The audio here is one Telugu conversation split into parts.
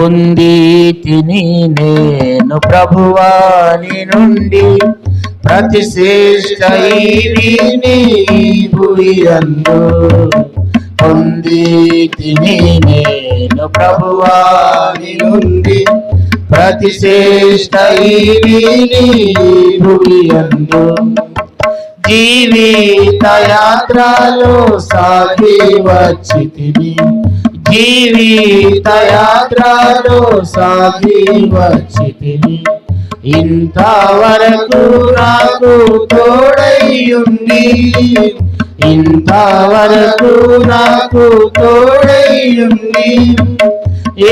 పొంది తిని నేను ప్రభువాని నుండి ప్రతిశ్రేష్ట భూయందు. పొంది తిని నేను ప్రభువాని నుండి ప్రతిశ్రేష్ట భూయందు. జీవిత యాత్రలో సాగి వచ్చితిని, జీవిత యాత్రలో సాగి వచ్చితిని. ఇంతవరకు నాకు తోడైయుండి, ఇంతవరకు నాకు తోడైయుండి.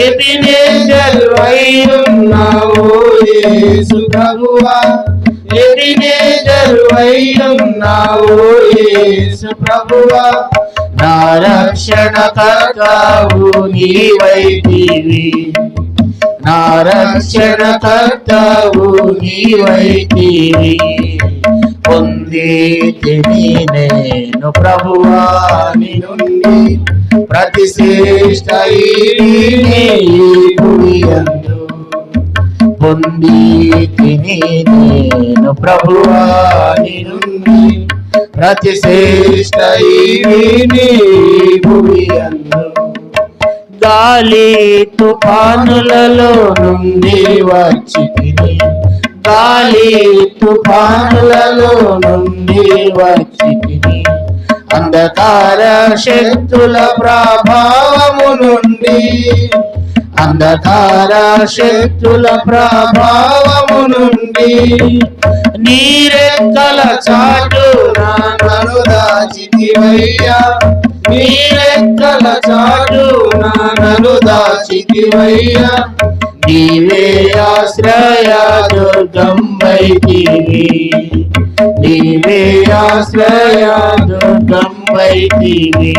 ఎబినేజర్ అయ్యున్నావు యేసు ప్రభువా, ఎబినేజర్ అయ్యున్నావు యేసు ప్రభువా. నా రక్షణకర్తవు నీవైతివి, నా రక్షణకర్తవు నీవైతివి. పొంది తిని నేను ప్రభువాని నుండి ప్రతిశ్రేష్ట భూయందు. పొంది తిని నేను ప్రభువాని నుండి ప్రతిశ్రేష్ట భూయందు. గాలి తుఫానులలో నుండి వచ్చితిని, గాలి తుఫానులలో నుండి వచ్చితిని. అంధకార శక్తుల ప్రభావము నుండి, అంధకార శక్తుల ప్రభావము నుండి. నీరెక్కల చాటున నన్ను దాచితివయ్యా, నీరెక్కల చాటున నన్ను దాచితివయ్యా. నీవే ఆశ్రయ దుర్గం వైతివి, నీవే ఆశ్రయ దుర్గం వైతివి.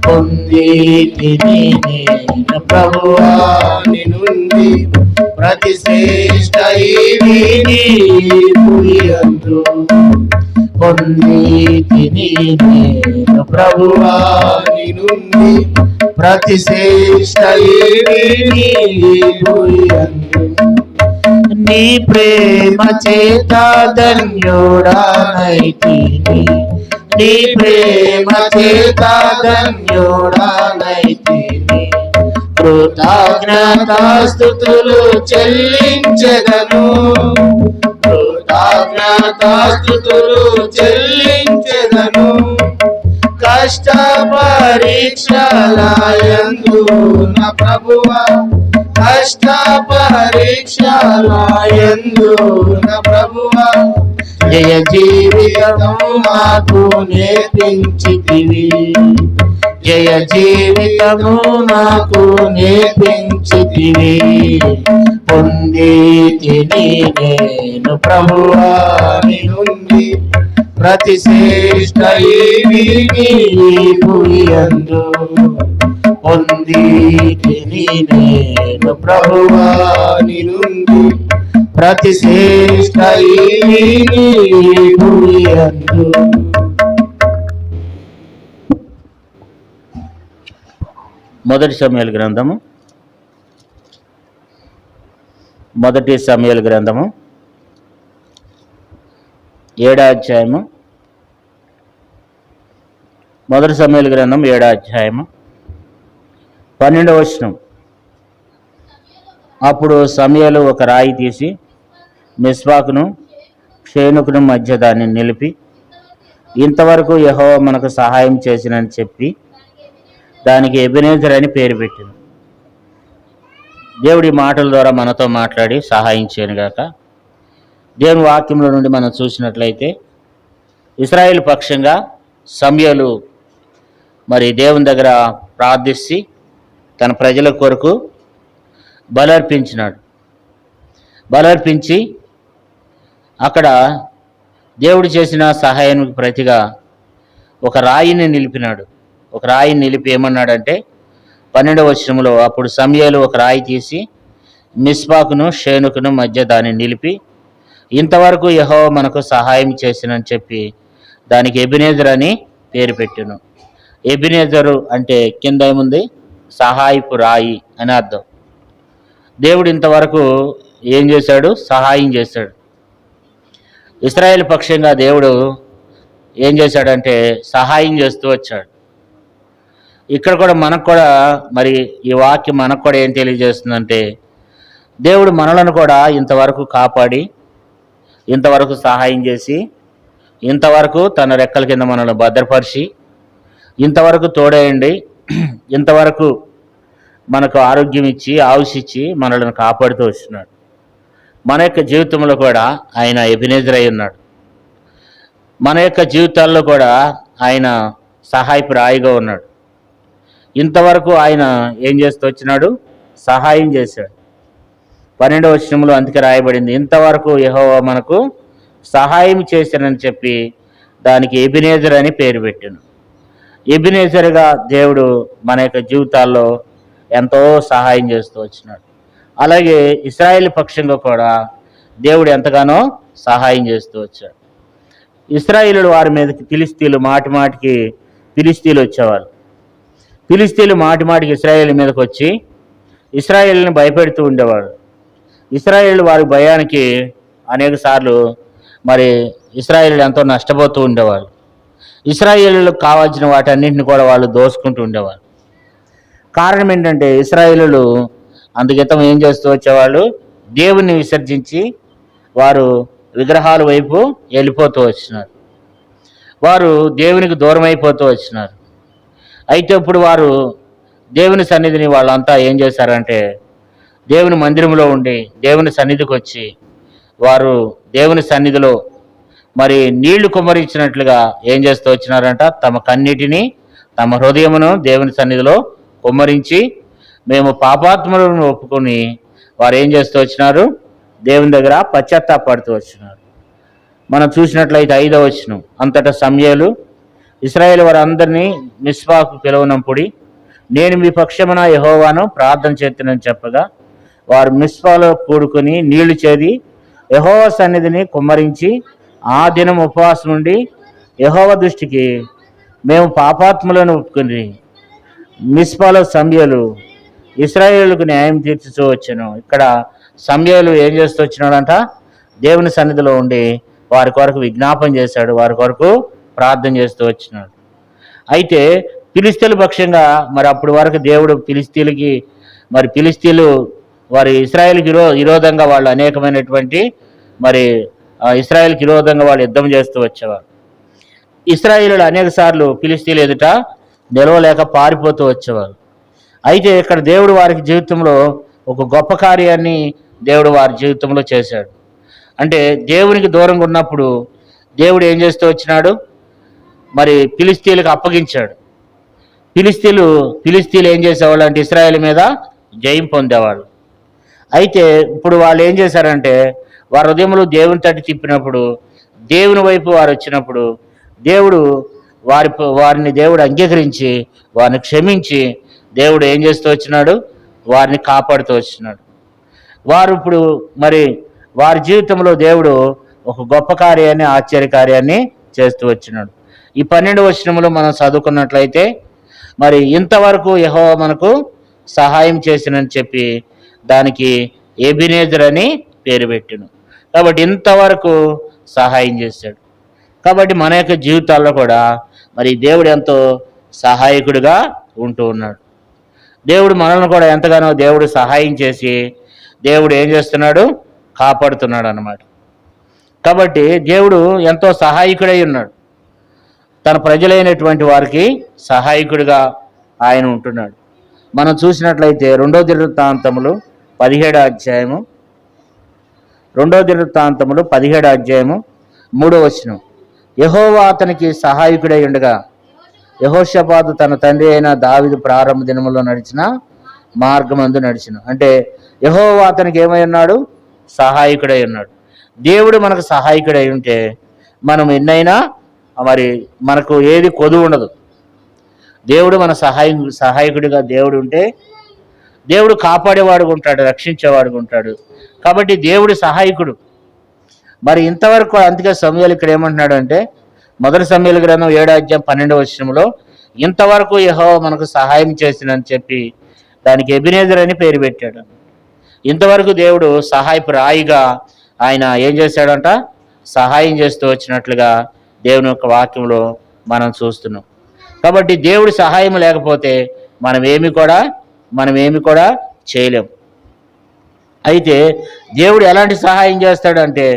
పొంది తిని నేను ప్రభువాని నుండి ప్రతిశ్రేష్ట భూయందు. పొంది తిని నేను ప్రభువాని నుండి ప్రతిశ్రేష్ట భూయందు. నీ ప్రేమ చేత ధన్యుడనైతిని, నీ ప్రేమ చేత ధన్యుడనైతిని. కృతజ్ఞతాస్తుతులు చెల్లించెదను, కృతజ్ఞతాస్తుతులు చెల్లించెదను. కష్ట పరీక్షలయందు నా ప్రభువా, కష్ట పరీక్షలయందు నా ప్రభువా. జయ జీవితము నాకు నేర్పించితివి, జయ జీవితము నాకు నేర్పించితివి. పొంది తిని నేను ప్రభువాని నుండి ప్రతిశ్రేష్ట భూయందు. పొంది తిని నేను ప్రభువాని నుండి ప్రతిశ్రేష్ట భూయందు. మొదటి సమూయేలు గ్రంథము, మొదటి సమూయేలు గ్రంథము 7వ అధ్యాయము, మొదటి సమూయేలు గ్రంథం 7వ అధ్యాయము 12వ వచనం. అప్పుడు సమూయేలు ఒక రాయి తీసి మిస్పాకును షేనుకును మధ్య దాన్ని నిలిపి, ఇంతవరకు యెహోవా మనకు సహాయం చేసినని చెప్పి దానికి ఎబెనేజర్ అని పేరు పెట్టింది. దేవుడి మాటల ద్వారా మనతో మాట్లాడి సహాయం చేయనుగాక. దేవుని వాక్యంలో నుండి మనం చూసినట్లయితే ఇశ్రాయేలు పక్షంగా సమూయేలు మరి దేవుని దగ్గర ప్రార్థించి తన ప్రజల కొరకు బలర్పించినాడు. బలర్పించి అక్కడ దేవుడు చేసిన సహాయానికి ప్రతిగా ఒక రాయిని నిలిపినాడు. ఒక రాయిని నిలిపి ఏమన్నాడంటే 12వ వచనంలో, అప్పుడు సమూయేలు ఒక రాయి తీసి మిస్పాకును షేనుకును మధ్య దాన్ని నిలిపి, ఇంతవరకు యెహోవా మనకు సహాయం చేసినని చెప్పి దానికి ఎబెనేజర్ అని పేరు పెట్టెను. ఎబెనేజరు అంటే కింద ఏముంది, సహాయపు రాయి అని అర్థం. దేవుడు ఇంతవరకు ఏం చేశాడు? సహాయం చేశాడు. ఇశ్రాయేలు పక్షంగా దేవుడు ఏం చేశాడంటే సహాయం చేస్తూ వచ్చాడు. ఇక్కడ కూడా మనకు కూడా మరి ఈ వాక్యం మనకు కూడా ఏం తెలియజేస్తుందంటే, దేవుడు మనలను కూడా ఇంతవరకు కాపాడి, ఇంతవరకు సహాయం చేసి, ఇంతవరకు తన రెక్కల కింద మనల్ని భద్రపరిచి, ఇంతవరకు తోడేయండి, ఇంతవరకు మనకు ఆరోగ్యం ఇచ్చి ఆయుష్ ఇచ్చి మనల్ని కాపాడుతూ వస్తున్నాడు. మన యొక్క జీవితంలో కూడా ఆయన ఎబెనెజర్ అయి ఉన్నాడు. మన యొక్క జీవితాల్లో కూడా ఆయన సహాయప్రాయిగా ఉన్నాడు. ఇంతవరకు ఆయన ఏం చేస్తూ వచ్చినాడు? సహాయం చేశాడు. 12వ వచనంలో అందుకే రాయబడింది, ఇంతవరకు యెహోవా మనకు సహాయం చేశానని చెప్పి దానికి ఎబెనెజర్ అని పేరు పెట్టాను. ఎబెనెజర్గా దేవుడు మన యొక్క జీవితాల్లో ఎంతో సహాయం చేస్తూ వచ్చినాడు. అలాగే ఇశ్రాయేలు పక్షంగా కూడా దేవుడు ఎంతగానో సహాయం చేస్తూ వచ్చాడు. ఇశ్రాయేలు వారి మీదకి ఫిలిష్తీయులు మాటిమాటికి ఫిలిష్తీయులు వచ్చేవాళ్ళు. ఫిలిష్తీయులు మాటిమాటికి ఇశ్రాయేలు మీదకి వచ్చి ఇశ్రాయేలుని భయపెడుతూ ఉండేవాడు. ఇశ్రాయేలు వారి భయానికి అనేక సార్లు మరి ఇశ్రాయేలు ఎంతో నష్టపోతూ ఉండేవాళ్ళు. ఇశ్రాయేలులకు కావాల్సిన వాటన్నింటిని కూడా వాళ్ళు దోసుకుంటూ ఉండేవాళ్ళు. కారణం ఏంటంటే ఇశ్రాయేలు అందుకితం ఏం చేస్తూ వచ్చేవాళ్ళు? దేవుణ్ణి విసర్జించి వారు విగ్రహాల వైపు వెళ్ళిపోతూ వచ్చినారు. వారు దేవునికి దూరం అయిపోతూ వచ్చినారు. అయితే ఇప్పుడు వారు దేవుని సన్నిధిని వాళ్ళంతా ఏం చేశారంటే, దేవుని మందిరంలో ఉండి దేవుని సన్నిధికి వచ్చి వారు దేవుని సన్నిధిలో మరి నీళ్లు కుమ్మరించినట్లుగా ఏం చేస్తూ వచ్చినారంట? తమ కన్నిటిని, తమ హృదయమును దేవుని సన్నిధిలో కుమ్మరించి మేము పాపాత్ములను ఒప్పుకొని వారు ఏం చేస్తూ వచ్చినారు? దేవుని దగ్గర పశ్చాత్తాపడుతూ వచ్చినారు. మనం చూసినట్లయితే 5వ వచనం, అంతటా సమూయేలు ఇశ్రాయేలు వారందరినీ మిస్పాకు పిలువనంపుడి, నేను మీ పక్షమున యెహోవాను ప్రార్థన చేస్తున్నానని చెప్పగా వారు మిస్పాలో కూడుకుని నీళ్లు చేది యెహోవా సన్నిధిని కుమ్మరించి ఆ దినం ఉపవాసం నుండి యెహోవా దృష్టికి మేము పాపాత్ములను ఒప్పుకుని మిస్పాలో సమూయేలు ఇశ్రాయేలుకు న్యాయం తీర్చుతూ వచ్చాను. ఇక్కడ సమూయేలు ఏం చేస్తూ వచ్చినాడంట? దేవుని సన్నిధిలో ఉండి వారి కొరకు విజ్ఞాపన చేశాడు, వారి కొరకు ప్రార్థన చేస్తూ వచ్చినాడు. అయితే ఫిలిష్తీయుల పక్షంగా మరి అప్పటి వరకు దేవుడు ఫిలిష్తీయులకి మరి ఫిలిష్తీయులు వారి ఇశ్రాయేలుకి విరోధంగా వాళ్ళు అనేకమైనటువంటి మరి ఇశ్రాయేలుకి విరోధంగా వాళ్ళు యుద్ధం చేస్తూ వచ్చేవారు. ఇశ్రాయేలులు అనేక సార్లు ఫిలిష్తీయులు ఎదుట నిలవలేక పారిపోతూ వచ్చేవారు. అయితే ఇక్కడ దేవుడు వారికి జీవితంలో ఒక గొప్ప కార్యాన్ని దేవుడు వారి జీవితంలో చేశాడు. అంటే దేవునికి దూరంగా ఉన్నప్పుడు దేవుడు ఏం చేస్తూ వచ్చినాడు? మరి ఫిలిష్తీయులకు అప్పగించాడు. ఫిలిష్తీయులు ఏం చేసేవాళ్ళు అంటే ఇశ్రాయేలు మీద జయం పొందేవాళ్ళు. అయితే ఇప్పుడు వాళ్ళు ఏం చేశారంటే వారి హృదయంలో దేవుని తట్టు తిప్పినప్పుడు, దేవుని వైపు వారు వచ్చినప్పుడు దేవుడు వారిని దేవుడు అంగీకరించి వారిని క్షమించి దేవుడు ఏం చేస్తూ వచ్చినాడు? వారిని కాపాడుతూ వచ్చినాడు. వారు ఇప్పుడు మరి వారి జీవితంలో దేవుడు ఒక గొప్ప కార్యాన్ని, ఆశ్చర్య కార్యాన్ని చేస్తూ వచ్చినాడు. ఈ 12వ వచనంలో మనం చదువుకున్నట్లయితే మరి ఇంతవరకు యెహోవా మనకు సహాయం చేసినని చెప్పి దానికి ఎబెనెజర్ అని పేరు పెట్టాను. కాబట్టి ఇంతవరకు సహాయం చేశాడు. కాబట్టి మన యొక్క జీవితాల్లో కూడా మరి దేవుడు ఎంతో సహాయకుడిగా ఉంటూ ఉన్నాడు. దేవుడు మనల్ని కూడా ఎంతగానో దేవుడు సహాయం చేసి దేవుడు ఏం చేస్తున్నాడు? కాపాడుతున్నాడు అన్నమాట. కాబట్టి దేవుడు ఎంతో సహాయకుడై ఉన్నాడు. తన ప్రజలైనటువంటి వారికి సహాయకుడిగా ఆయన ఉంటున్నాడు. మనం చూసినట్లయితే 2వ దినవృత్తాంతములు 17వ అధ్యాయము 3వ వచనం, యెహోవా అతనికి సహాయకుడై ఉండగా యెహోషాపాతు తన తండ్రి అయిన దావీదు ప్రారంభ దినములో నడిచిన మార్గమందు నడిచిన. అంటే యెహోవా అతనికి ఏమై ఉన్నాడు? సహాయకుడై ఉన్నాడు. దేవుడు మనకు సహాయకుడై ఉంటే మనం ఎన్నైనా మరి మనకు ఏది కొదువు ఉండదు. దేవుడు మన సహాయకుడిగా దేవుడు ఉంటే దేవుడు కాపాడేవాడుగా ఉంటాడు, రక్షించేవాడుగా ఉంటాడు. కాబట్టి దేవుడు సహాయకుడు. మరి ఇంతవరకు అందుకే సమూయేలు ఇక్కడ ఏమంటున్నాడు అంటే, 1 సమూయేలు గ్రంథం 7వ అధ్యాయం 12వ వచనంలో ఇంతవరకు యెహోవా మనకు సహాయం చేసినని చెప్పి దానికి ఎబెనెజర్ అని పేరు పెట్టాడు. ఇంతవరకు దేవుడు సహాయపు రాయిగా ఆయన ఏం చేశాడంట, సహాయం చేస్తూ వచ్చినట్లుగా దేవుని యొక్క వాక్యంలో మనం చూస్తున్నాం. కాబట్టి దేవుడి సహాయం లేకపోతే మనం ఏమి కూడా చేయలేం. అయితే దేవుడు ఎలాంటి సహాయం చేస్తాడంటే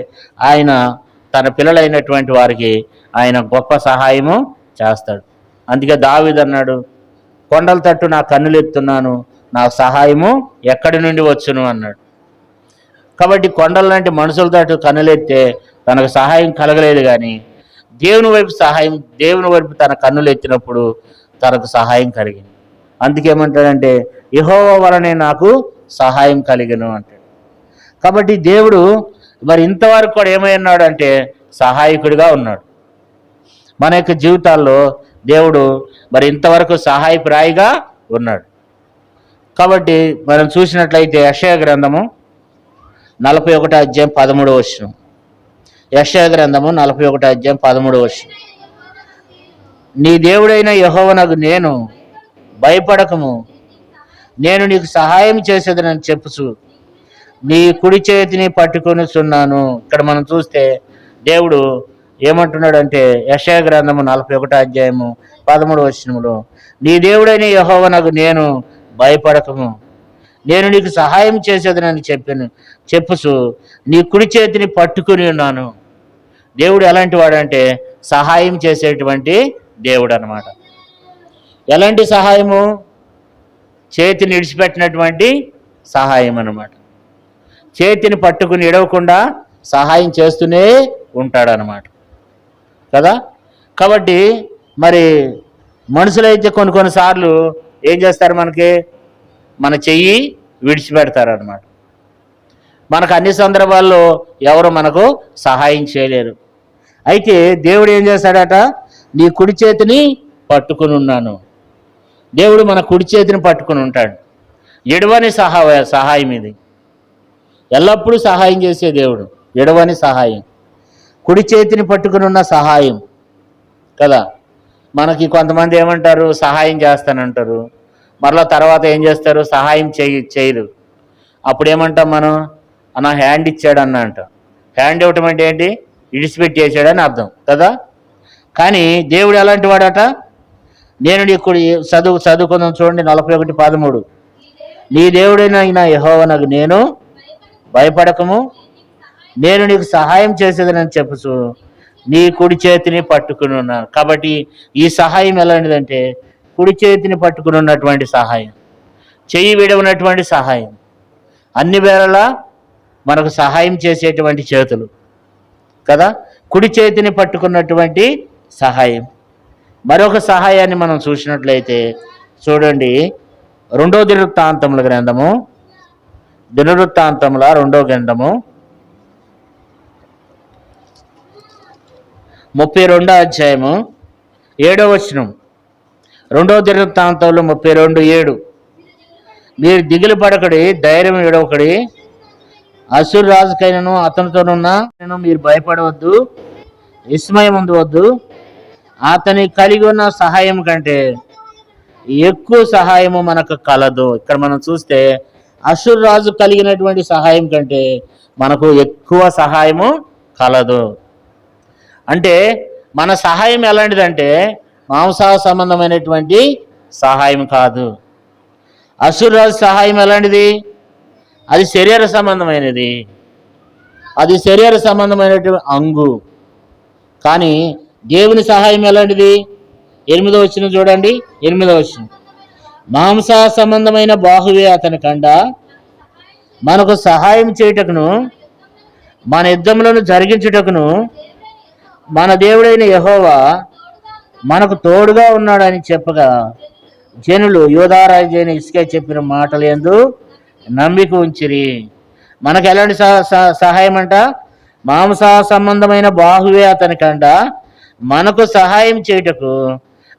ఆయన తన పిల్లలైనటువంటి వారికి ఆయన గొప్ప సహాయము చేస్తాడు. అందుకే దావీదు అన్నాడు, కొండల తట్టు నా కన్నులు ఎత్తున్నాను, నాకు సహాయము ఎక్కడి నుండి వచ్చును అన్నాడు. కాబట్టి కొండల లాంటి మనుషుల తట్టు కన్నులెత్తే తనకు సహాయం కలగలేదు, కానీ దేవుని వైపు తన కన్నులు ఎత్తినప్పుడు తనకు సహాయం కలిగింది. అందుకేమంటాడంటే యెహోవా వలనే నాకు సహాయం కలిగను అంటాడు. కాబట్టి దేవుడు మరి ఇంతవరకు కూడా ఏమై ఉన్నాడు అంటే సహాయకుడిగా ఉన్నాడు. మన యొక్క జీవితాల్లో దేవుడు మరి ఇంతవరకు సహాయప్రాయిగా ఉన్నాడు. కాబట్టి మనం చూసినట్లయితే యెషయా గ్రంథము 41 అధ్యాయం 13వ వచనం. యెషయా గ్రంథము 41 అధ్యాయం 13వ వచనం. నీ దేవుడైన యెహోవానగు నేను, భయపడకము, నేను నీకు సహాయం చేసేదనని చెప్పుచు నీ కుడి చేతిని పట్టుకొనిచున్నాను. ఇక్కడ మనం చూస్తే దేవుడు ఏమంటున్నాడంటే యెషయా గ్రంథము 41 అధ్యాయము 13వ వచనములో, నీ దేవుడైన యెహోవానగు నేను, భయపడకము, నేను నీకు సహాయం చేసేదనని చెప్పుచు నీ కుడి చేతిని పట్టుకుని ఉన్నాను. దేవుడు ఎలాంటి వాడంటే సహాయం చేసేటువంటి దేవుడు అన్నమాట. ఎలాంటి సహాయము? చేతిని విడిచిపెట్టినటువంటి సహాయం అన్నమాట. చేతిని పట్టుకుని ఎడవకుండా సహాయం చేస్తూనే ఉంటాడనమాట కదా. కాబట్టి మరి మనుషులైతే కొన్నిసార్లు ఏం చేస్తారు, మన చెయ్యి విడిచిపెడతారనమాట. మనకు అన్ని సందర్భాల్లో ఎవరు మనకు సహాయం చేయలేరు. అయితే దేవుడు ఏం చేస్తాడట, నీ కుడి చేతిని పట్టుకుని ఉన్నాను. దేవుడు మన కుడి చేతిని పట్టుకుని ఉంటాడు. ఎడవని సహాయం ఇది. ఎల్లప్పుడూ సహాయం చేసే దేవుడు, ఎడవని సహాయం, కుడి చేతిని పట్టుకుని ఉన్న సహాయం కదా. మనకి కొంతమంది ఏమంటారు, సహాయం చేస్తానంటారు, మరలా తర్వాత ఏం చేస్తారు, సహాయం చేయరు. అప్పుడు ఏమంటాం మనం, అన్న హ్యాండ్ ఇచ్చాడన్న అంటాం. హ్యాండ్ ఇవ్వటం అంటే ఏంటి, ఇడిచిపెట్టి చేసాడని అర్థం కదా. కానీ దేవుడు ఎలాంటి వాడట, నేను నీకు చదువుకుందాం చూడండి 41:13. నీ దేవుడైన యెహోవానగు నేను, భయపడకము, నేను నీకు సహాయం చేసేదనని చెప్పుచు నీ కుడి చేతిని పట్టుకుని ఉన్నాను. కాబట్టి ఈ సహాయం ఎలాంటిదంటే కుడి చేతిని పట్టుకుని ఉన్నటువంటి సహాయం, చెయ్యి విడవనటువంటి సహాయం, అన్ని వేళలా మనకు సహాయం చేసేటువంటి చేతులు కదా, కుడి చేతిని పట్టుకున్నటువంటి సహాయం. మరొక సహాయాన్ని మనం చూసినట్లయితే చూడండి, 2వ దినవృత్తాంతముల గ్రంథము, 2వ గ్రంథము 32వ అధ్యాయము 7వ వచనం. 2వ దినవృత్తాంతంలో 32:7. మీరు దిగులు పడకడి, ధైర్యం విడవకడి, అశ్షూరు రాజుకైనను అతనితోనున్న మీరు భయపడవద్దు, విస్మయం ఉండవద్దు. అతని కలిగి ఉన్న సహాయం కంటే ఎక్కువ సహాయము మనకు కలదు. ఇక్కడ మనం చూస్తే అశ్షూరు రాజు కలిగినటువంటి సహాయం కంటే మనకు ఎక్కువ సహాయము కలదు. అంటే మన సహాయం ఎలాంటిదంటే మాంస సంబంధమైనటువంటి సహాయం కాదు. అశ్షూరు రాజు సహాయం ఎలాంటిది, అది శరీర సంబంధమైనది, అది శరీర సంబంధమైనటువంటి అంగు. కానీ దేవుని సహాయం ఎలాంటిది, 8వ వచనం చూడండి, 8వ వచనం. మాంస సంబంధమైన బాహువే అతని కండ, మనకు సహాయం చేయుటకును మన యుద్ధములను జరిగించుటకును మన దేవుడైన యెహోవా మనకు తోడుగా ఉన్నాడని చెప్పగా జనులు యూదారాజు అయిన హిజ్కియా చెప్పిన మాటలు యందు నమ్మిక ఉంచిరి. మనకు ఎలాంటి సహాయం అంట, మాంస సంబంధమైన బాహువే అతని కండ, మనకు సహాయం చేయుటకు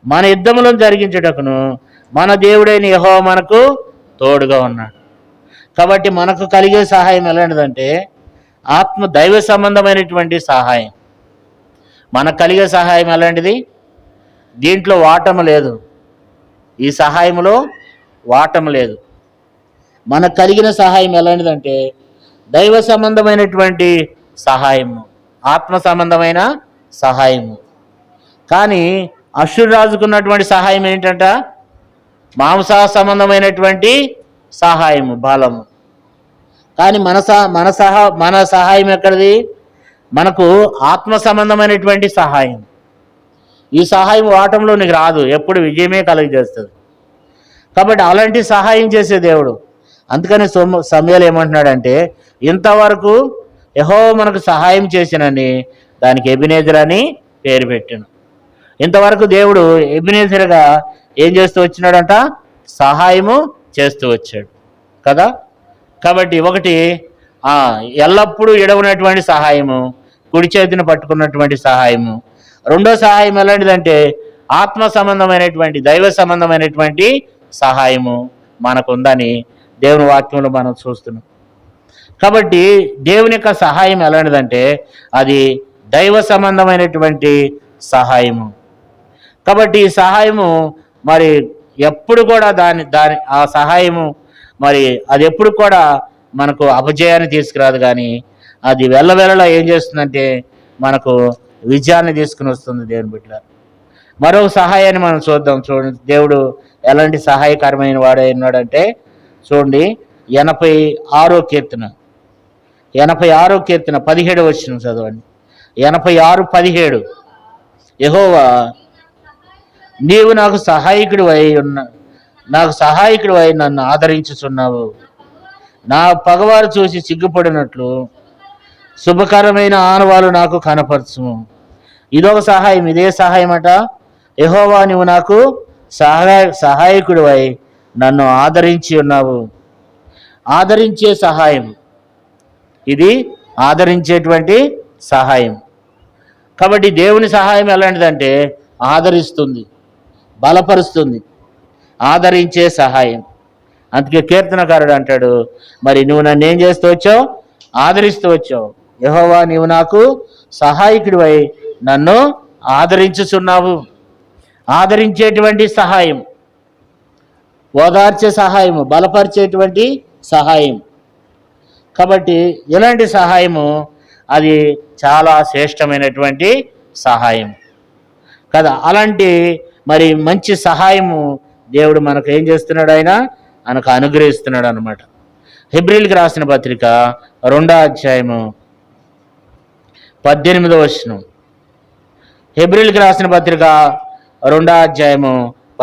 మన యుద్ధములను జరిగించుటకును మన దేవుడైన యెహోవా మనకు తోడుగా ఉన్నాడు. కాబట్టి మనకు కలిగే సహాయం ఎలాంటిదంటే దైవ సంబంధమైనటువంటి సహాయం. మనకు కలిగే సహాయం ఎలాంటిది, దీంట్లో వాటము లేదు, ఈ సహాయంలో వాటము లేదు. మనకు కలిగిన సహాయం ఎలాంటిదంటే దైవ సంబంధమైనటువంటి సహాయము, ఆత్మ సంబంధమైన సహాయము. కానీ అష్షూరు రాజుకున్నటువంటి సహాయం ఏంటంట? మాంస సంబంధమైనటువంటి సహాయము, బలము. కానీ మన సహాయం ఎక్కడిది? మనకు ఆత్మ సంబంధమైనటువంటి సహాయం. ఈ సహాయం ఓటంలో నీకు రాదు, ఎప్పుడు విజయమే కలుగజేస్తుంది. కాబట్టి అలాంటి సహాయం చేసే దేవుడు. అందుకని సమూయేలు ఏమంటున్నాడంటే, ఇంతవరకు యెహోవా మనకు సహాయం చేసినని దానికి ఎబెనెజర్ అని పేరు పెట్టాను. ఇంతవరకు దేవుడు ఎబెనెజర్గా ఏం చేస్తూ వచ్చినాడంట? సహాయము చేస్తూ వచ్చాడు కదా. కాబట్టి ఒకటి ఎల్లప్పుడూ ఎడవనటువంటి సహాయము, కుడి చేతిని పట్టుకున్నటువంటి సహాయము. రెండో సహాయం ఎలాంటిదంటే ఆత్మ సంబంధమైనటువంటి దైవ సంబంధమైనటువంటి సహాయము మనకుందని దేవుని వాక్యంలో మనం చూస్తున్నాం. కాబట్టి దేవుని యొక్క సహాయం ఎలాంటిదంటే అది దైవ సంబంధమైనటువంటి సహాయము. కాబట్టి ఈ సహాయము మరి ఎప్పుడు కూడా దాని ఆ సహాయము మరి అది ఎప్పుడు కూడా మనకు అపజయాన్ని తీసుకురాదు, కానీ అది వెళ్ళవేళలా ఏం చేస్తుందంటే మనకు విజయాన్ని తీసుకుని వస్తుంది దేవుని బిడ్డలారా. మరొక సహాయాన్ని మనం చూద్దాం. చూడండి దేవుడు ఎలాంటి సహాయకరమైన వాడై ఉన్నాడంటే, చూడండి 86వ కీర్తన 17వ వచనం చదవండి. 86:17 యెహోవా నీవు నాకు సహాయకుడివై నన్ను ఆదరించుచున్నావు. నా పగవారు చూసి సిగ్గుపడినట్లు శుభకరమైన ఆనవాలు నాకు కనపరచుము. ఇదొక సహాయం. ఇదే సహాయం అట, యెహోవా నీవు నాకు సహాయకుడివై నన్ను ఆదరించి ఉన్నావు. ఆదరించే సహాయం, ఇది ఆదరించేటువంటి సహాయం. కాబట్టి దేవుని సహాయం ఎలాంటిదంటే ఆదరిస్తుంది, బలపరుస్తుంది, ఆదరించే సహాయం. అందుకే కీర్తనకారుడు అంటాడు, మరి నువ్వు నన్ను ఏం చేస్తూ వచ్చావు? ఆదరిస్తూ వచ్చావు. యెహోవా నీవు నాకు సహాయకుడివై నన్ను ఆదరించుచున్నావు. ఆదరించేటువంటి సహాయం, ఓదార్చే సహాయము, బలపరిచేటువంటి సహాయం. కాబట్టి ఇలాంటి సహాయము అది చాలా శ్రేష్టమైనటువంటి సహాయం కదా. అలాంటి మరి మంచి సహాయము దేవుడు మనకు ఏం చేస్తున్నాడు? ఆయన మనకు అనుగ్రహిస్తున్నాడు అన్నమాట. హెబ్రీయులకు రాసిన పత్రిక 2వ అధ్యాయము 18వ వచనం. హెబ్రీయులకు రాసిన పత్రిక 2వ అధ్యాయము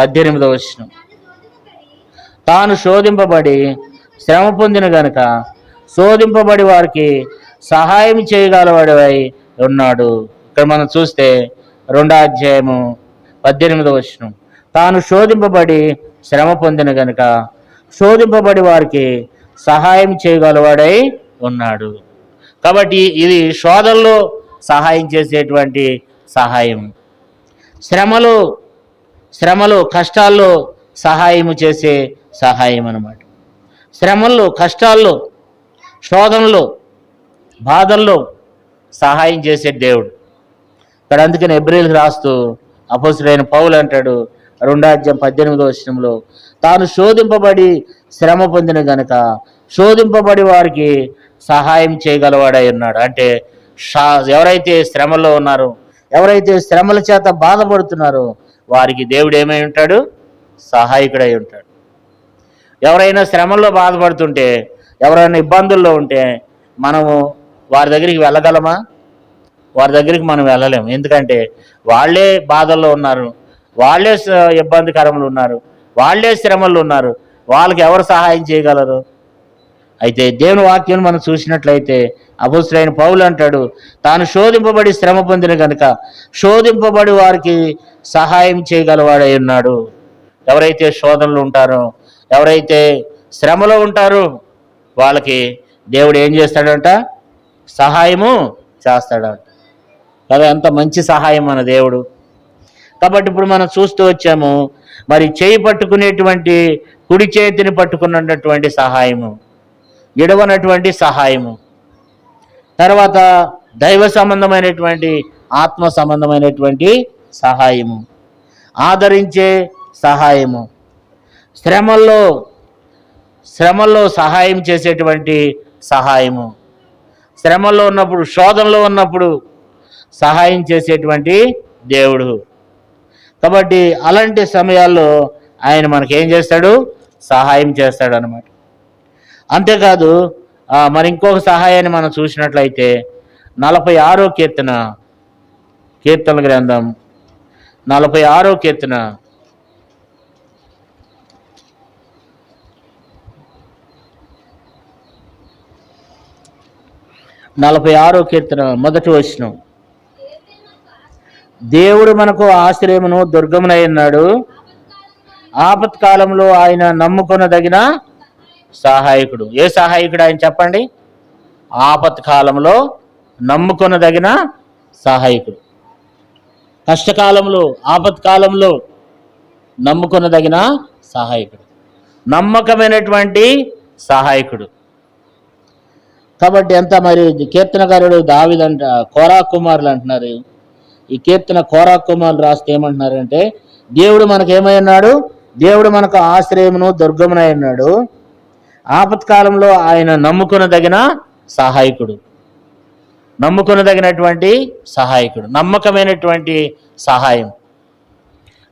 18వ వచనం. తాను శోధింపబడి శ్రమ పొందిన గనుక శోధింపబడి వారికి సహాయం చేయగలవాడివై ఉన్నాడు. ఇక్కడ మనం చూస్తే 2వ అధ్యాయము 18వ వచనం. తాను శోధింపబడి శ్రమ పొందిన గనుక శోధింపబడి వారికి సహాయం చేయగలవాడై ఉన్నాడు. కాబట్టి ఇది శోధనలో సహాయం చేసేటువంటి సహాయం, శ్రమలో కష్టాల్లో సహాయము చేసే సహాయం అన్నమాట. శ్రమల్లో, కష్టాల్లో, శోధనలో, బాధల్లో సహాయం చేసే దేవుడు. ఇక్కడ అందుకని హెబ్రీయులకు రాస్తూ అపోస్తలుడైన పౌలు అంటాడు 2వ అధ్యాయం 18వ వచనంలో, తాను శోధింపబడి శ్రమ పొందిన గనుక శోధింపబడి వారికి సహాయం చేయగలవాడై ఉన్నాడు. అంటే ఎవరైతే శ్రమలో ఉన్నారో, ఎవరైతే శ్రమల చేత బాధపడుతున్నారో వారికి దేవుడు ఏమై ఉంటాడు? సహాయకుడై ఉంటాడు. ఎవరైనా శ్రమల్లో బాధపడుతుంటే, ఎవరైనా ఇబ్బందుల్లో ఉంటే మనము వారి దగ్గరికి వెళ్ళగలమా? వారి దగ్గరికి మనం వెళ్ళలేము. ఎందుకంటే వాళ్ళే బాధల్లో ఉన్నారు, వాళ్ళే ఇబ్బందికరములు ఉన్నారు, వాళ్ళే శ్రమలు ఉన్నారు. వాళ్ళకి ఎవరు సహాయం చేయగలరు? అయితే దేవుని వాక్యం మనం చూసినట్లయితే అపోస్తలుడైన పౌలు అంటాడు, తాను శోధింపబడి శ్రమ పొందిన కనుక శోధింపబడి వారికి సహాయం చేయగలవాడై ఉన్నాడు. ఎవరైతే శోధనలు ఉంటారో, ఎవరైతే శ్రమలో ఉంటారో వాళ్ళకి దేవుడు ఏం చేస్తాడంట? సహాయము చేస్తాడంట కదా. ఎంత మంచి సహాయం మన దేవుడు. కాబట్టి ఇప్పుడు మనం చూస్తూ వచ్చాము, మరి చేయి పట్టుకునేటువంటి, కుడి చేతిని పట్టుకున్నటువంటి సహాయము, ఎడవనటువంటి సహాయము, తర్వాత దైవ సంబంధమైనటువంటి, ఆత్మ సంబంధమైనటువంటి సహాయము, ఆదరించే సహాయము, శ్రమల్లో శ్రమల్లో సహాయం చేసేటువంటి సహాయము, శ్రమల్లో ఉన్నప్పుడు, శోధనలో ఉన్నప్పుడు సహాయం చేసేటువంటి దేవుడు. కాబట్టి అలాంటి సమయాల్లో ఆయన మనకేం చేస్తాడు? సహాయం చేస్తాడు అన్నమాట. అంతేకాదు మరి ఇంకొక సహాయాన్ని మనం చూసినట్లయితే 46వ కీర్తన గ్రంథం 46వ కీర్తన 46వ కీర్తన మొదటి వచనం, దేవుడు మనకు ఆశ్రయమును దుర్గమునై ఉన్నాడు, ఆపత్కాలంలో ఆయన నమ్ముకొనదగిన సహాయకుడు. ఏ సహాయకుడు ఆయన చెప్పండి? ఆపత్కాలంలో నమ్ముకొనదగిన సహాయకుడు. కష్టకాలంలో, ఆపత్కాలంలో నమ్ముకొనదగిన సహాయకుడు, నమ్మకమైనటువంటి సహాయకుడు. కాబట్టి ఎంత మరి కీర్తనకారుడు దావీదంట కోరా కుమారులు అంటున్నారు. ఈ కీర్తన కోరా కుమారులు రాస్తే ఏమంటున్నారంటే, దేవుడు మనకేమై ఉన్నాడు? దేవుడు మనకు ఆశ్రయమును దుర్గమునై ఉన్నాడు, ఆపత్కాలంలో ఆయన నమ్ముకొనదగిన సహాయకుడు, నమ్ముకొనదగినటువంటి సహాయకుడు, నమ్మకమైనటువంటి సహాయం.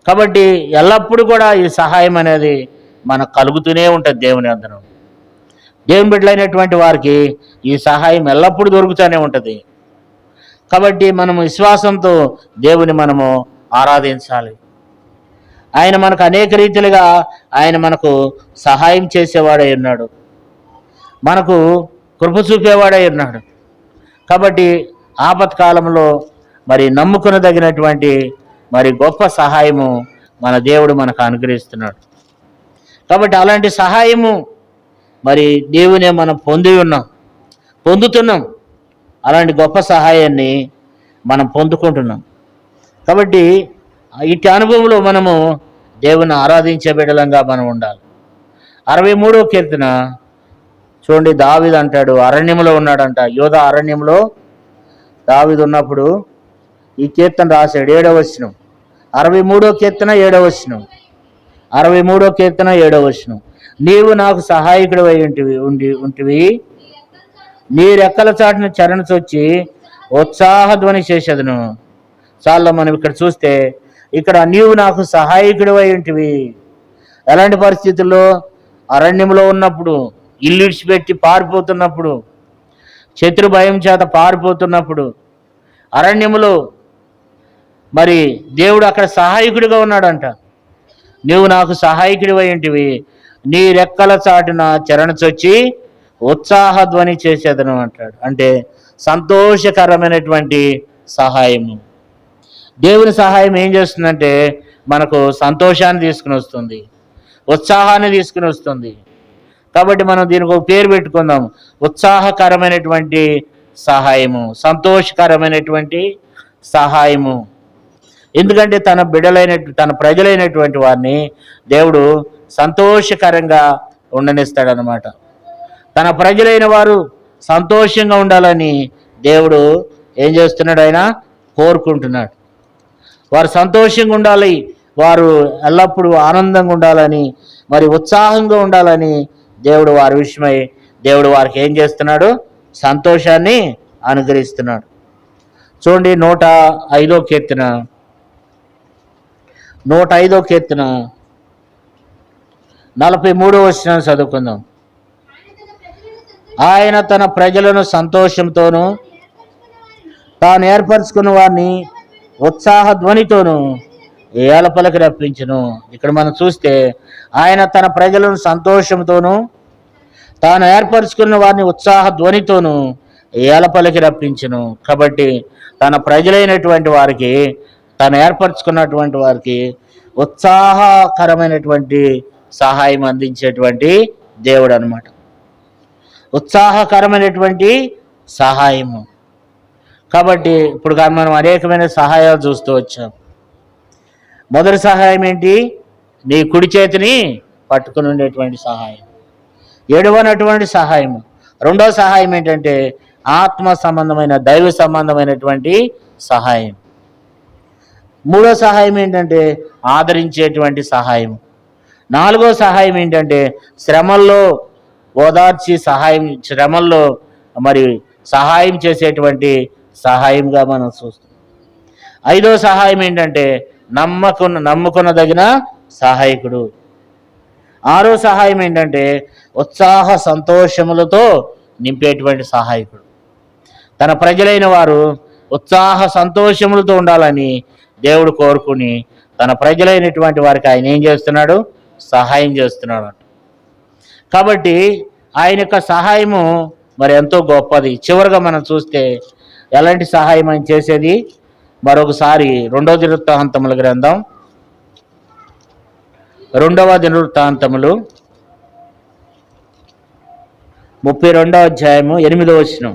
కాబట్టి ఎల్లప్పుడూ కూడా ఈ సహాయం అనేది మనకు కలుగుతూనే ఉంటుంది. దేవుని అందరం, దేవుని బిడ్డలైనటువంటి వారికి ఈ సహాయం ఎల్లప్పుడూ దొరుకుతూనే ఉంటుంది. కాబట్టి మనము విశ్వాసంతో దేవుని మనము ఆరాధించాలి. ఆయన మనకు అనేక రీతిలుగా ఆయన మనకు సహాయం చేసేవాడై ఉన్నాడు, మనకు కృప చూపేవాడై ఉన్నాడు. కాబట్టి ఆపత్కాలంలో మరి నమ్ముకొనదగినటువంటి మరి గొప్ప సహాయము మన దేవుడు మనకు అనుగ్రహిస్తున్నాడు. కాబట్టి అలాంటి సహాయము మరి దేవునే మనం పొందుతున్నాం. అలాంటి గొప్ప సహాయాన్ని మనం పొందుకుంటున్నాం. కాబట్టి ఇటు అనుభవంలో మనము దేవుని ఆరాధించే బిడ్డలంగా మనం ఉండాలి. 63వ కీర్తన చూడండి, దావీదు అంటాడు, అరణ్యంలో ఉన్నాడంట. యోధ అరణ్యంలో దావీదు ఉన్నప్పుడు ఈ కీర్తన రాశాడు. 7వ వచనం, 63వ కీర్తన 7వ వచనం, 63వ కీర్తన 7వ వచనం, నీవు నాకు సహాయకుడు అయి ఉంటివి, నీ రెక్కల చాటున చరణచొచ్చి ఉత్సాహధ్వని చేసేదను. చాలా మనం ఇక్కడ చూస్తే, ఇక్కడ నీవు నాకు సహాయకుడు అయి ఉంటివి. ఎలాంటి పరిస్థితుల్లో? అరణ్యంలో ఉన్నప్పుడు, ఇల్లు ఇడిచిపెట్టి పారిపోతున్నప్పుడు, శత్రు భయం చేత పారిపోతున్నప్పుడు, అరణ్యములో మరి దేవుడు అక్కడ సహాయకుడిగా ఉన్నాడంట. నీవు నాకు సహాయకుడి అయి ఉంటివి, నీ రెక్కల చాటున చరణచొచ్చి ఉత్సాహధ్వని చేసేదను అంటాడు. అంటే సంతోషకరమైనటువంటి సహాయము. దేవుని సహాయం ఏం చేస్తుందంటే మనకు సంతోషాన్ని తీసుకుని వస్తుంది, ఉత్సాహాన్ని తీసుకుని వస్తుంది. కాబట్టి మనం దీనికి ఒక పేరు పెట్టుకుందాం, ఉత్సాహకరమైనటువంటి సహాయము, సంతోషకరమైనటువంటి సహాయము. ఎందుకంటే తన ప్రజలైనటువంటి వారిని దేవుడు సంతోషకరంగా ఉండనిస్తాడనమాట. తన ప్రజలైన వారు సంతోషంగా ఉండాలని దేవుడు ఏం చేస్తున్నాడు? ఆయన కోరుకుంటున్నాడు. వారు సంతోషంగా ఉండాలి, వారు ఎల్లప్పుడూ ఆనందంగా ఉండాలని, మరి ఉత్సాహంగా ఉండాలని దేవుడు వారి విషయమై దేవుడు వారికి ఏం చేస్తున్నాడు? సంతోషాన్ని అనుగ్రహిస్తున్నాడు. చూడండి 105వ కీర్తన 43వ వచనం చదువుకుందాం. ఆయన తన ప్రజలను సంతోషంతోనూ తాను ఏర్పరచుకున్న వారిని ఉత్సాహ ధ్వనితోనూ ఏలపలకి రప్పించును. ఇక్కడ మనం చూస్తే ఆయన తన ప్రజలను సంతోషంతోనూ తాను ఏర్పరచుకున్న వారిని ఉత్సాహ ధ్వనితోనూ ఏలపలకి రప్పించును. కాబట్టి తన ప్రజలైనటువంటి వారికి, తను ఏర్పరచుకున్నటువంటి వారికి ఉత్సాహకరమైనటువంటి సహాయం అందించేటువంటి దేవుడు అన్నమాట. ఉత్సాహకరమైనటువంటి సహాయము. కాబట్టి ఇప్పుడు మనం అనేకమైన సహాయాలు చూస్తూ వచ్చాం. మొదటి సహాయం ఏంటి? నీ కుడి చేతిని పట్టుకుని ఉండేటువంటి సహాయం, ఎడవనటువంటి సహాయం. రెండవ సహాయం ఏంటంటే ఆత్మ సంబంధమైన, దైవ సంబంధమైనటువంటి సహాయం. మూడో సహాయం ఏంటంటే ఆదరించేటువంటి సహాయం. నాలుగో సహాయం ఏంటంటే శ్రమల్లో ఓదార్చి శ్రమల్లో మరి సహాయం చేసేటువంటి సహాయంగా మనం చూస్తాం. ఐదో సహాయం ఏంటంటే నమ్ముకునదగిన సహాయకుడు. ఆరో సహాయం ఏంటంటే ఉత్సాహ సంతోషములతో నింపేటువంటి సహాయకుడు. తన ప్రజలైన వారు ఉత్సాహ సంతోషములతో ఉండాలని దేవుడు కోరుకుని తన ప్రజలైనటువంటి వారికి ఆయన ఏం చేస్తున్నాడు? సహాయం చేస్తున్నాడు. కాబట్టి ఆయన యొక్క సహాయము మరి ఎంతో గొప్పది. చివరిగా మనం చూస్తే ఎలాంటి సహాయం ఆయన చేసేది మరొకసారి 2వ దినవృత్తాంతముల గ్రంథం 2వ దినవృత్తాంతములు 32వ అధ్యాయము 8వ వచనం.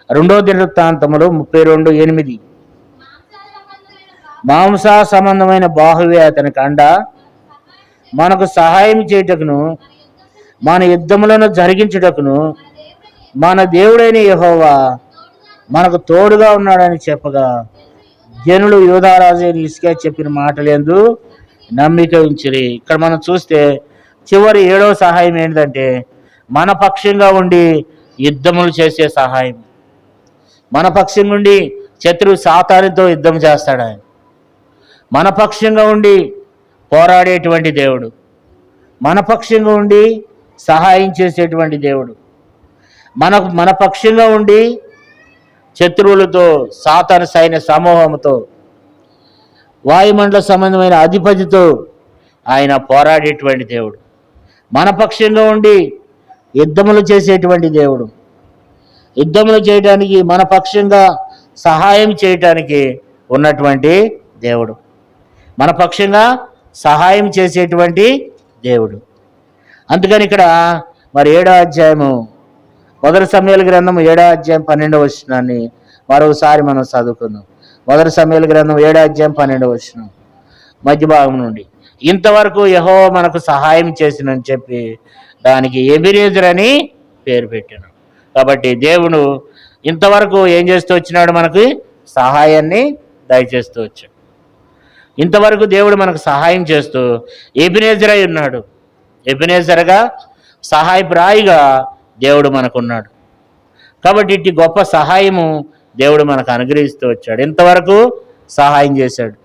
2వ దినవృత్తాంతములు 32:8. మాంస సంబంధమైన బాహువే అతని కండ మనకు సహాయం చేయుటకును మన యుద్ధములను జరిగించుటకును మన దేవుడైన యెహోవా మనకు తోడుగా ఉన్నాడని చెప్పగా జనులు యూదారాజు హిజ్కియా చెప్పిన మాటలందు నమ్మిక ఉంచిరి. ఇక్కడ మనం చూస్తే చివరి 7వ సహాయం ఏంటంటే మన పక్షంగా ఉండి యుద్ధములు చేసే సహాయం. మన పక్షంగా ఉండి శత్రువు సాతానుతో యుద్ధం చేస్తాడు ఆయన. మన పక్షంగా ఉండి పోరాడేటువంటి దేవుడు, మన పక్షంగా ఉండి సహాయం చేసేటువంటి దేవుడు, మన పక్షంగా ఉండి శత్రువులతో సాతాను సైన్య సమూహంతో వాయుమండల సంబంధమైన అధిపతితో ఆయన పోరాడేటువంటి దేవుడు, మన పక్షంగా ఉండి యుద్ధములు చేసేటువంటి దేవుడు, యుద్ధములు చేయడానికి మన పక్షంగా సహాయం చేయటానికి ఉన్నటువంటి దేవుడు, మన పక్షంగా సహాయం చేసేటువంటి దేవుడు. అందుకని ఇక్కడ మరి 7వ అధ్యాయము 1 సమూయేలు గ్రంథం 7వ అధ్యాయం 12వ వచనాన్ని మరొకసారి మనం చదువుకుందాం. 1 సమూయేలు గ్రంథం 7వ అధ్యాయం 12వ వచనం మధ్య భాగం నుండి. ఇంతవరకు యెహోవా మనకు సహాయం చేసినని చెప్పి దానికి ఎబెనేజర్ అని పేరు పెట్టాను. కాబట్టి దేవుడు ఇంతవరకు ఏం చేస్తూ వచ్చినాడు? మనకి సహాయాన్ని దయచేస్తూ వచ్చాడు. ఇంతవరకు దేవుడు మనకు సహాయం చేస్తూ ఎబెనేజర్ అయి ఉన్నాడు. ఎబెనేజర్గా సహాయప్రాయిగా దేవుడు మనకున్నాడు. కాబట్టి ఇట్టి గొప్ప సహాయము దేవుడు మనకు అనుగ్రహిస్తూ వచ్చాడు. ఇంతవరకు సహాయం చేశాడు.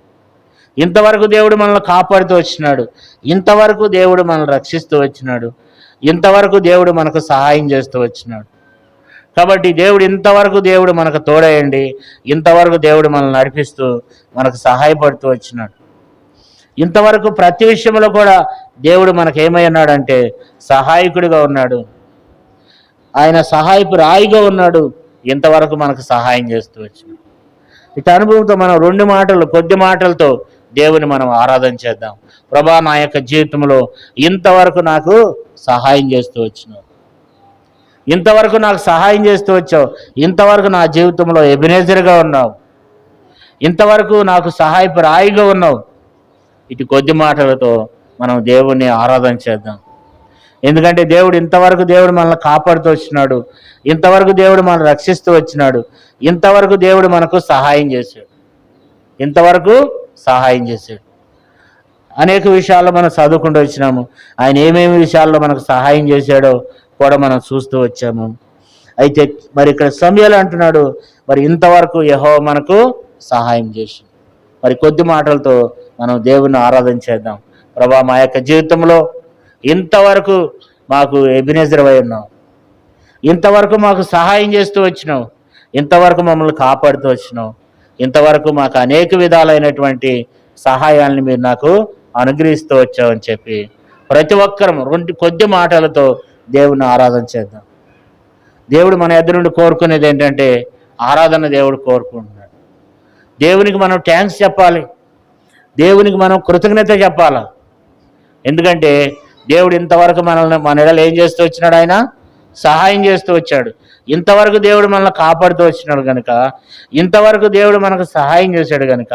ఇంతవరకు దేవుడు మనల్ని కాపాడుతూ వచ్చినాడు. ఇంతవరకు దేవుడు మనల్ని రక్షిస్తూ వచ్చినాడు. ఇంతవరకు దేవుడు మనకు సహాయం చేస్తూ వచ్చినాడు. కాబట్టి ఇంతవరకు మనకు తోడయండి, ఇంతవరకు దేవుడు మనల్ని నడిపిస్తూ మనకు సహాయపడుతూ వచ్చినాడు. ఇంతవరకు ప్రతి విషయంలో కూడా దేవుడు మనకు ఏమై ఉన్నాడంటే సహాయకుడిగా ఉన్నాడు. ఆయన సహాయపు రాయిగా ఉన్నాడు. ఇంతవరకు మనకు సహాయం చేస్తూ వచ్చినాడు. ఇటు అనుభవంతో మనం కొద్ది మాటలతో దేవుని మనం ఆరాధన చేద్దాం. ప్రభా, నా యొక్క జీవితంలో ఇంతవరకు నాకు సహాయం చేస్తూ వచ్చినావు, ఇంతవరకు నాకు సహాయం చేస్తూ వచ్చావు, ఇంతవరకు నా జీవితంలో ఎబెనేజర్గా ఉన్నావు, ఇంతవరకు నాకు సహాయపు రాయిగా ఉన్నావు. ఇటు కొద్ది మాటలతో మనం దేవుణ్ణి ఆరాధన చేద్దాం. ఎందుకంటే ఇంతవరకు దేవుడు మనల్ని కాపాడుతూ వచ్చినాడు, ఇంతవరకు దేవుడు మనల్ని రక్షిస్తూ వచ్చినాడు, ఇంతవరకు దేవుడు మనకు సహాయం చేశాడు, ఇంతవరకు సహాయం చేశాడు. అనేక విషయాల్లో మనం చదువుకుంటూ వచ్చినాము. ఆయన ఏమేమి విషయాల్లో మనకు సహాయం చేశాడో కూడా మనం చూస్తూ వచ్చాము. అయితే మరి ఇక్కడ సమూయేలు అంటున్నాడు, మరి ఇంతవరకు యెహోవా మనకు సహాయం చేశాడు. మరి కొద్ది మాటలతో మనం దేవుణ్ణి ఆరాధన చేద్దాం. ప్రభా, మా యొక్క జీవితంలో ఇంతవరకు మాకు ఎబెనేజర్ అయి ఉన్నావు, ఇంతవరకు మాకు సహాయం చేస్తూ వచ్చినావు, ఇంతవరకు మమ్మల్ని కాపాడుతూ వచ్చినావు, ఇంతవరకు మాకు అనేక విధాలైనటువంటి సహాయాలను మీరు నాకు అనుగ్రహిస్తూ వచ్చావని చెప్పి ప్రతి ఒక్కరం కొద్ది మాటలతో దేవుని ఆరాధన చేద్దాం. దేవుడు మన ఎదురు నుండి కోరుకునేది ఏంటంటే ఆరాధన దేవుడు కోరుకుంటున్నాడు. దేవునికి మనం థ్యాంక్స్ చెప్పాలి, దేవునికి మనం కృతజ్ఞత చెప్పాలి. ఎందుకంటే దేవుడు ఇంతవరకు మన ఎడల ఏం చేస్తూ వచ్చినాడు? ఆయన సహాయం చేస్తూ వచ్చాడు. ఇంతవరకు దేవుడు మనల్ని కాపాడుతూ వచ్చినాడు కనుక, ఇంతవరకు దేవుడు మనకు సహాయం చేశాడు కనుక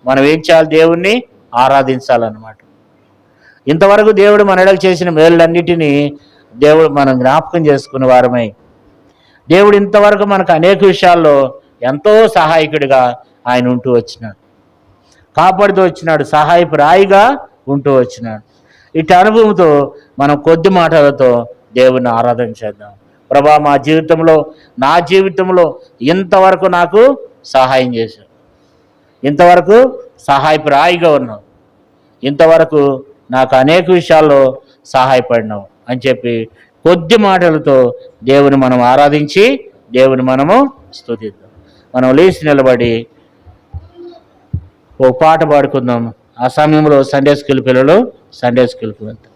మనం ఏం చేయాలి? దేవుణ్ణి ఆరాధించాలన్నమాట. ఇంతవరకు దేవుడు మన ఎడల చేసిన మేళ్ళన్నిటినీ దేవుడు మనం జ్ఞాపకం చేసుకునే వారమై, దేవుడు ఇంతవరకు మనకు అనేక విషయాల్లో ఎంతో సహాయకుడిగా ఆయన ఉంటూ వచ్చినాడు, కాపాడుతూ వచ్చినాడు, సహాయపు రాయిగా ఉంటూ వచ్చినాడు. ఇటు అనుభవంతో మనం కొద్ది మాటలతో దేవుని ఆరాధన చేద్దాం. ప్రభా, మా జీవితంలో, నా జీవితంలో ఇంతవరకు నాకు సహాయం చేశావు, ఇంతవరకు సహాయప్రాయిగా ఉన్నావు, ఇంతవరకు నాకు అనేక విషయాల్లో సహాయపడినావు అని చెప్పి కొద్ది మాటలతో దేవుని మనం ఆరాధించి దేవుని మనము స్తుతిద్దాం. మనం లేచి నిలబడి ఓ పాట పాడుకుందాం. ఆ సమయంలో సండే స్కూల్ పిల్లలు సండే స్కూల్కి వెళ్తారు.